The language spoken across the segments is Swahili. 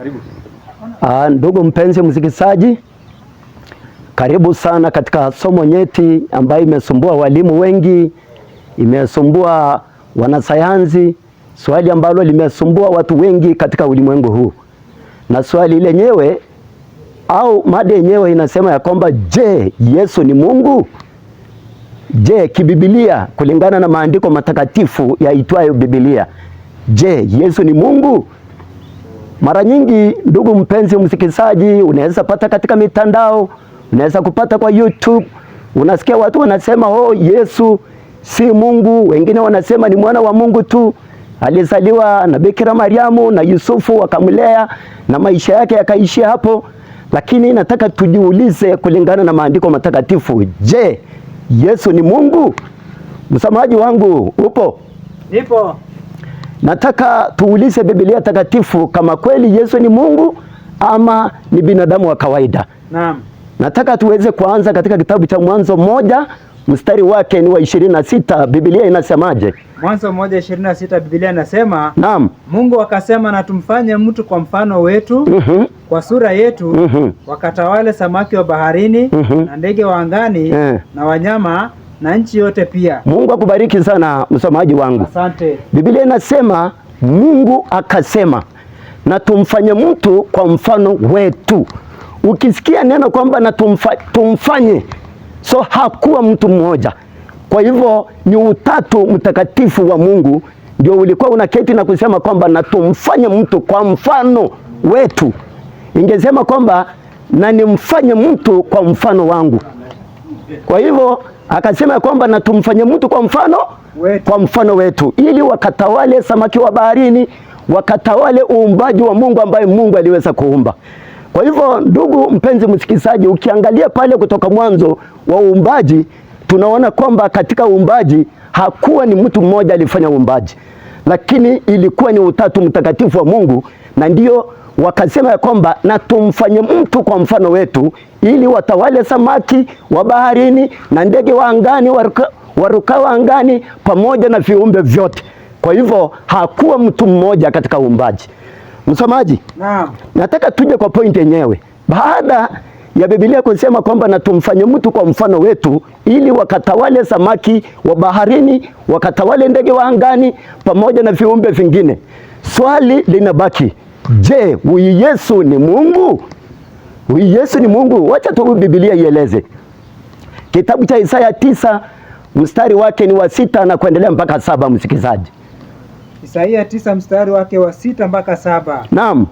Karibu. Ndugu mpenzi msikilizaji, karibu sana katika somo nyeti ambayo imesumbua walimu wengi, imesumbua wanasayansi, swali ambalo limesumbua watu wengi katika ulimwengu huu. Na swali lenyewe au mada yenyewe inasema ya kwamba je, Yesu ni Mungu? Je, kibibilia kulingana na maandiko matakatifu yaitwayo Biblia, je, Yesu ni Mungu? Mara nyingi ndugu mpenzi msikilizaji, unaweza pata katika mitandao, unaweza kupata kwa YouTube, unasikia watu wanasema Yesu si Mungu, wengine wanasema ni mwana wa Mungu tu, alizaliwa na Bikira Mariamu na Yusufu wakamlea na maisha yake yakaishia hapo. Lakini nataka tujiulize kulingana na maandiko matakatifu, je, Yesu ni Mungu? Msamaji wangu upo? Nipo. Nataka tuulize Biblia takatifu kama kweli Yesu ni Mungu ama ni binadamu wa kawaida. Naam. Nataka tuweze kuanza katika kitabu cha Mwanzo 1 mstari wake ni wa 26. Biblia inasemaje? Mwanzo 1:26 Biblia inasema, naam, Mungu akasema na tumfanye mtu kwa mfano wetu, kwa sura yetu, wakatawale samaki wa baharini, na ndege wa angani, na wanyama na nchi yote pia. Mungu akubariki sana msomaji wangu. Asante. Biblia inasema Mungu akasema na tumfanye mtu kwa mfano wetu. Ukisikia neno kwamba na tumfanye, so hakuwa mtu mmoja. Kwa hivyo ni utatu mtakatifu wa Mungu ndio ulikuwa unaketi na kusema kwamba na tumfanye mtu kwa mfano wetu. Ingesema kwamba na nimfanye mtu kwa mfano wangu. Kwa hivyo akasema kwamba na tumfanye mtu kwa mfano wetu, kwa mfano wetu, ili wakatawale samaki wa baharini, wakatawale uumbaji wa Mungu ambaye Mungu aliweza kuumba. Kwa hivyo ndugu mpenzi msikilizaji, ukiangalia pale kutoka mwanzo wa uumbaji, tunaona kwamba katika uumbaji hakuwa ni mtu mmoja alifanya uumbaji, lakini ilikuwa ni utatu mtakatifu wa Mungu. Na ndio wakasema ya kwamba na tumfanye mtu kwa mfano wetu, ili watawale samaki wa baharini na ndege wa angani, warukao angani, pamoja na viumbe vyote. Kwa hivyo hakuwa mtu mmoja katika uumbaji. Msomaji, naam, nataka tuje kwa point yenyewe. Baada ya Biblia kusema kwamba na tumfanye mtu kwa mfano wetu, ili wakatawale samaki wa baharini, wakatawale ndege wa angani, pamoja na viumbe vingine, swali linabaki, je, huyu Yesu ni Mungu? Huyu Yesu ni Mungu? Wacha tu Biblia ieleze. Kitabu cha Isaya 9 mstari wake ni wa 6 na kuendelea mpaka 7, msikizaji. Isaya 9 mstari wake wa 6 mpaka 7. Naam.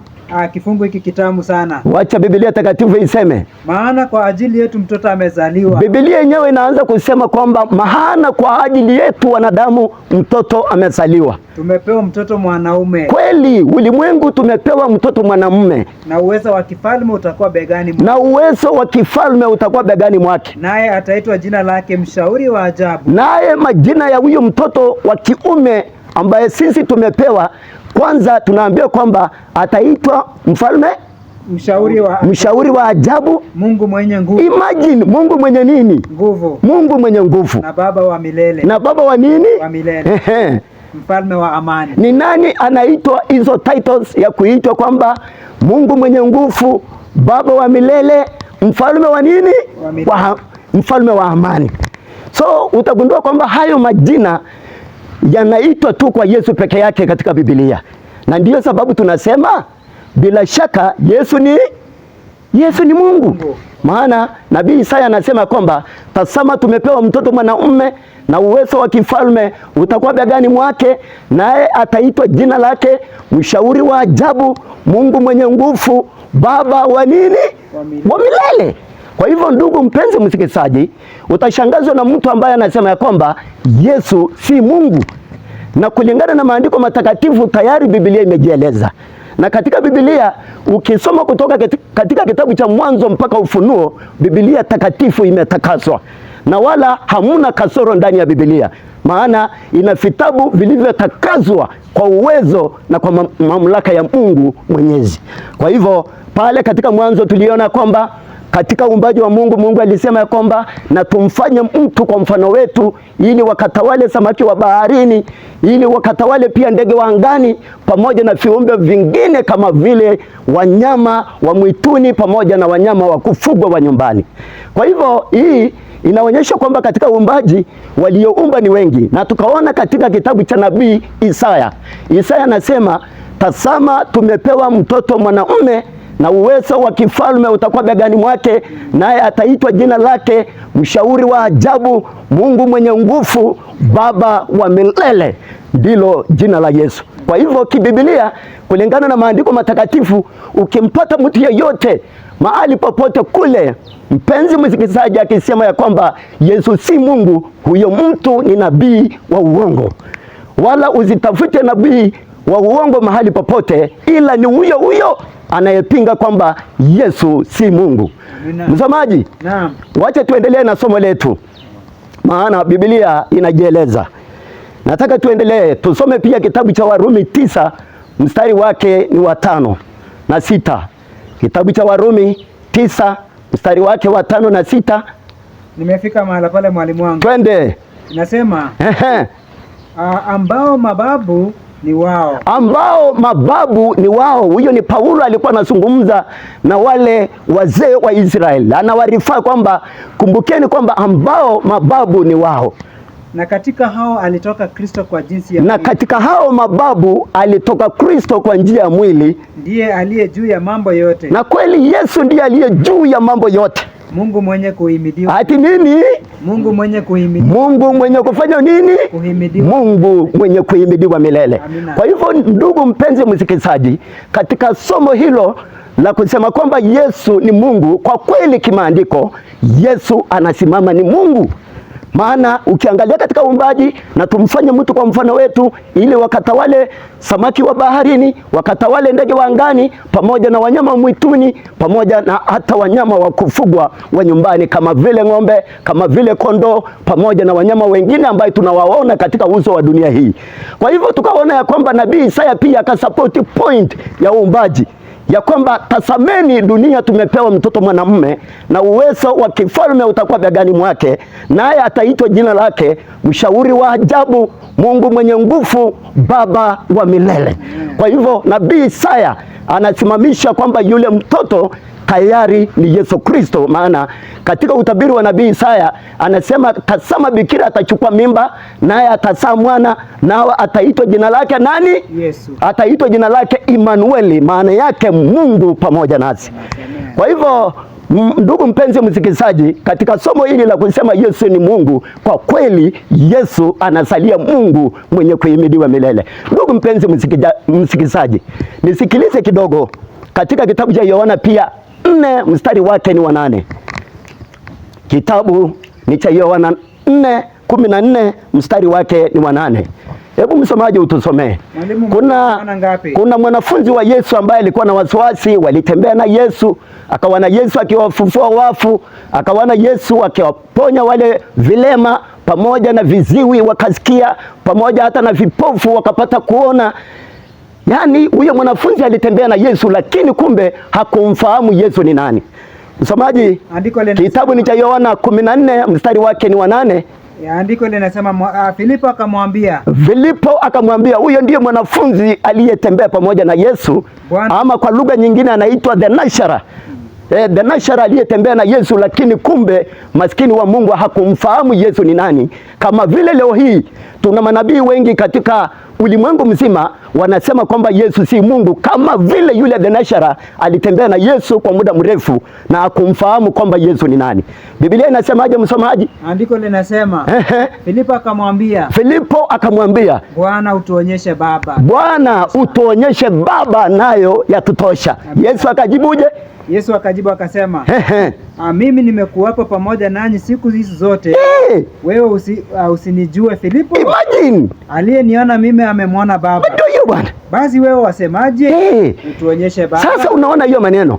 Kifungu hiki kitamu sana. Wacha Biblia takatifu iseme, maana kwa ajili yetu mtoto amezaliwa. Biblia yenyewe inaanza kusema kwamba maana kwa ajili yetu wanadamu mtoto amezaliwa. Tumepewa mtoto mwanaume. Kweli, ulimwengu tumepewa mtoto mwanamume. Na uwezo wa kifalme utakuwa begani mwake. Na uwezo wa kifalme utakuwa begani mwake. Naye ataitwa jina lake Mshauri wa Ajabu. Naye majina ya huyo mtoto wa kiume ambaye sisi tumepewa, kwanza tunaambiwa kwamba ataitwa mfalme, mshauri wa ajabu, Mungu mwenye nguvu. Imagine, Mungu mwenye nini? Nguvu. Mungu mwenye nguvu. Na baba wa milele. Na baba wa nini? Wa milele. Mfalme wa amani. Ni nani anaitwa hizo titles ya kuitwa kwamba Mungu mwenye nguvu, baba wa milele, mfalme wa nini? Mfalme wa amani. So utagundua kwamba hayo majina yanaitwa tu kwa Yesu peke yake katika Biblia. Na ndiyo sababu tunasema bila shaka Yesu ni Mungu. Maana nabii Isaya anasema kwamba tazama, tumepewa mtoto mwanaume na uwezo wa kifalme utakuwa begani mwake, naye ataitwa jina lake Mshauri wa Ajabu, Mungu mwenye nguvu, baba wa nini? Wa milele. Kwa hivyo ndugu mpenzi msikilizaji, utashangazwa na mtu ambaye anasema ya kwamba Yesu si Mungu. Na kulingana na maandiko matakatifu tayari Biblia imejieleza. Na katika Biblia ukisoma kutoka katika kitabu cha Mwanzo mpaka Ufunuo, Biblia takatifu imetakaswa. Na wala hamuna kasoro ndani ya Biblia. Maana ina vitabu vilivyotakaswa kwa uwezo na kwa mamlaka ya Mungu Mwenyezi. Kwa hivyo pale katika Mwanzo tuliona kwamba Katika uumbaji wa Mungu, Mungu alisema ya kwamba na tumfanye mtu kwa mfano wetu, ili wakatawale samaki wa baharini, ili wakatawale pia ndege wa angani, pamoja na viumbe vingine kama vile wanyama wa mwituni, pamoja na wanyama wa kufugwa wa nyumbani. Kwa hivyo hii inaonyesha kwamba katika uumbaji walioumba ni wengi, na tukaona katika kitabu cha nabii Isaya. Isaya anasema, tazama tumepewa mtoto mwanaume, na uwezo wa kifalme utakuwa begani mwake, naye ataitwa jina lake Mshauri wa Ajabu, Mungu mwenye nguvu, Baba wa milele. Ndilo jina la Yesu. Kwa hivyo kiBiblia, kulingana na maandiko matakatifu, ukimpata mtu yeyote mahali popote kule, mpenzi msikilizaji, akisema ya kwamba Yesu si Mungu, huyo mtu ni nabii wa uongo. Wala usitafute nabii wa uongo mahali popote, ila ni huyo huyo anayepinga kwamba Yesu si Mungu. Msomaji, naam, wacha tuendelee na somo letu, maana Biblia inajieleza. Nataka tuendelee, tusome pia kitabu cha Warumi 9 mstari wake ni wa 5 na 6. Kitabu cha Warumi 9 mstari wake wa 5 na 6. Nimefika mahala pale mwalimu wangu. Twende. Nasema ambao mababu ni wao. Ambao mababu ni wao. Huyo ni Paulo, alikuwa anazungumza na wale wazee wa Israeli. Anawarifaa kwamba kumbukeni kwamba ambao mababu ni wao. Na katika hao alitoka Kristo kwa jinsi ya mwili. Na katika hao mababu alitoka Kristo kwa njia ya mwili. Ndiye aliye juu ya mambo yote. Na kweli Yesu ndiye aliye juu ya mambo yote. Mungu mwenye kuhimidiwa. Ati nini? Mungu mwenye kuhimidiwa. Mungu mwenye kufanya nini? Kuhimidiwa. Mungu mwenye kuhimidiwa milele. Amina. Kwa hivyo ndugu mpenzi msikilizaji, katika somo hilo la kusema kwamba Yesu ni Mungu, kwa kweli kimaandiko Yesu anasimama ni Mungu. Maana ukiangalia katika uumbaji, na tumfanye mtu kwa mfano wetu, ili wakatawale samaki wa baharini, wakatawale ndege wa angani, pamoja na wanyama wa mwituni, pamoja na hata wanyama wa kufugwa wa nyumbani kama vile ng'ombe, kama vile kondoo, pamoja na wanyama wengine ambao tunawaona katika uso wa dunia hii. Kwa hivyo tukaona ya kwamba nabii Isaya pia akasapoti point ya uumbaji, ya kwamba tazameni, dunia tumepewa mtoto mwanamume, na uwezo wa kifalme utakuwa begani mwake, naye ataitwa jina lake Mshauri wa Ajabu, Mungu mwenye nguvu, Baba wa milele. Kwa hivyo nabii Isaya anasimamisha kwamba yule mtoto tayari ni Yesu Kristo. Maana katika utabiri wa nabii Isaya anasema, tazama bikira atachukua mimba, naye atazaa mwana, nao ataitwa jina lake nani? Yesu. Ataitwa jina lake Immanueli, maana yake Mungu pamoja nasi. Kwa hivyo ndugu mpenzi msikilizaji, katika somo hili la kusema Yesu ni Mungu, kwa kweli Yesu anasalia Mungu mwenye kuhimidiwa milele. Ndugu mpenzi msikilizaji, nisikilize kidogo. Katika kitabu cha Yohana pia 4 mstari wake ni wa 8. Kitabu ni cha Yohana 4:14 mstari wake ni wa 8. Hebu msomaji utusomee. Kuna mwanafunzi wa Yesu ambaye alikuwa na wasiwasi, walitembea na Yesu, akawana Yesu akiwafufua wafu, akawana Yesu akiwaponya wale vilema, pamoja na viziwi wakasikia, pamoja hata na vipofu wakapata kuona. Yaani huyo mwanafunzi alitembea na Yesu, lakini kumbe hakumfahamu Yesu ni nani. Msomaji, kitabu ni cha Yohana 14 mstari wake ni wa 8. Andiko linasema Filipo akamwambia. Filipo akamwambia, huyo ndiye mwanafunzi aliyetembea pamoja na Yesu. Ama kwa lugha nyingine anaitwa the Nashara. The Nashara aliyetembea na Yesu, lakini kumbe maskini wa Mungu hakumfahamu Yesu ni nani. Kama vile leo hii tuna manabii wengi katika ulimwengu mzima wanasema kwamba Yesu si Mungu, kama vile yule the Nashara alitembea na Yesu kwa muda mrefu na hakumfahamu kwamba Yesu ni nani. Biblia inasemaje msomaji? Andiko linasema Filipo akamwambia. Filipo akamwambia, Bwana utuonyeshe Baba. Bwana utuonyeshe Baba, nayo yatutosha. Yesu akajibuje? Yesu akajibu akasema, mimi nimekuwapo pamoja nanyi siku hizi zote. Wewe usinijue Filipo? Imagine. Aliyeniona mimi amemwona Baba. Basi wewe wasemaje? Utuonyeshe Baba. Sasa unaona hiyo maneno.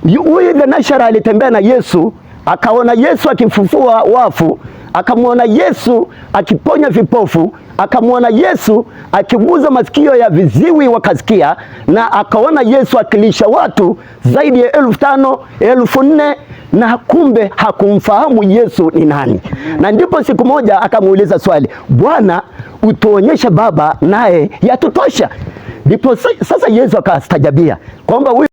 Huyu the Nashara alitembea na Yesu, akaona Yesu akifufua wafu, akamwona Yesu akiponya vipofu, akamwona Yesu akiguza masikio ya viziwi wakasikia, na akaona Yesu akilisha watu zaidi ya 5,000, 4,000, na kumbe hakumfahamu Yesu ni nani. Na ndipo siku moja akamuuliza swali, Bwana, utuonyeshe Baba naye yatutosha. Ndipo sasa Yesu akastajabia kwamba